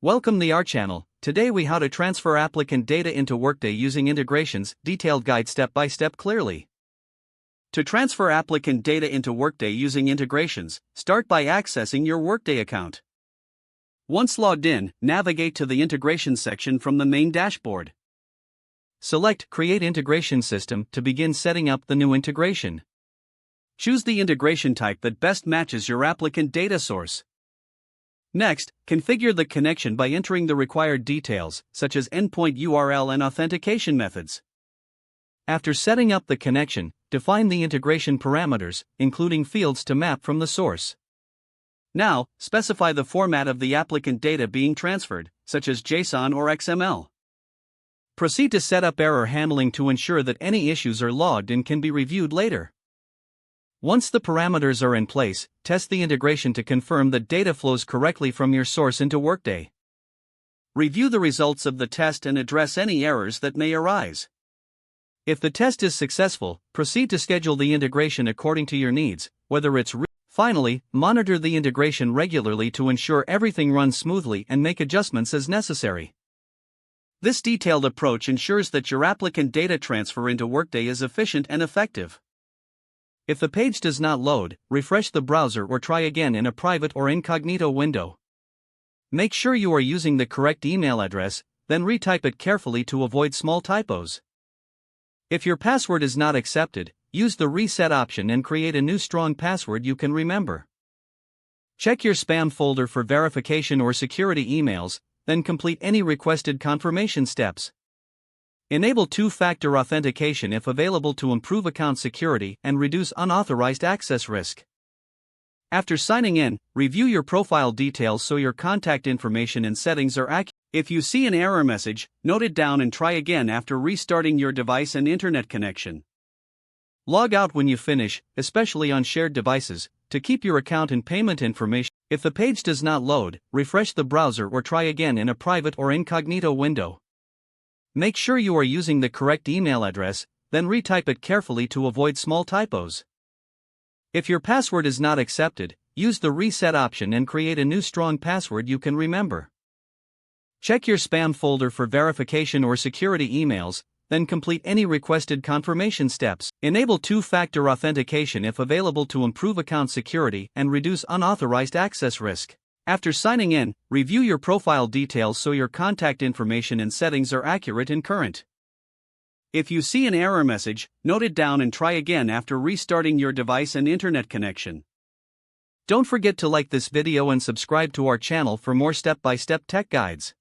Welcome to our channel. Today we how to transfer applicant data into Workday using integrations, detailed guide step by step clearly. To transfer applicant data into Workday using integrations, start by accessing your Workday account. Once logged in, navigate to the integration section from the main dashboard. Select Create Integration System to begin setting up the new integration. Choose the integration type that best matches your applicant data source. Next, configure the connection by entering the required details, such as endpoint URL and authentication methods. After setting up the connection, define the integration parameters, including fields to map from the source. Now, specify the format of the applicant data being transferred, such as JSON or XML. Proceed to set up error handling to ensure that any issues are logged and can be reviewed later. Once the parameters are in place, test the integration to confirm that data flows correctly from your source into Workday. Review the results of the test and address any errors that may arise. If the test is successful, proceed to schedule the integration according to your needs, whether it's Finally, monitor the integration regularly to ensure everything runs smoothly and make adjustments as necessary. This detailed approach ensures that your applicant data transfer into Workday is efficient and effective. If the page does not load, refresh the browser or try again in a private or incognito window. Make sure you are using the correct email address, then retype it carefully to avoid small typos. If your password is not accepted, use the reset option and create a new strong password you can remember. Check your spam folder for verification or security emails, then complete any requested confirmation steps. Enable two-factor authentication if available to improve account security and reduce unauthorized access risk. After signing in, review your profile details so your contact information and settings are accurate. If you see an error message, note it down and try again after restarting your device and internet connection. Log out when you finish, especially on shared devices, to keep your account and payment information. If the page does not load, refresh the browser or try again in a private or incognito window. Make sure you are using the correct email address, then retype it carefully to avoid small typos. If your password is not accepted, use the reset option and create a new strong password you can remember. Check your spam folder for verification or security emails, then complete any requested confirmation steps. Enable two-factor authentication if available to improve account security and reduce unauthorized access risk. After signing in, review your profile details so your contact information and settings are accurate and current. If you see an error message, note it down and try again after restarting your device and internet connection. Don't forget to like this video and subscribe to our channel for more step-by-step tech guides.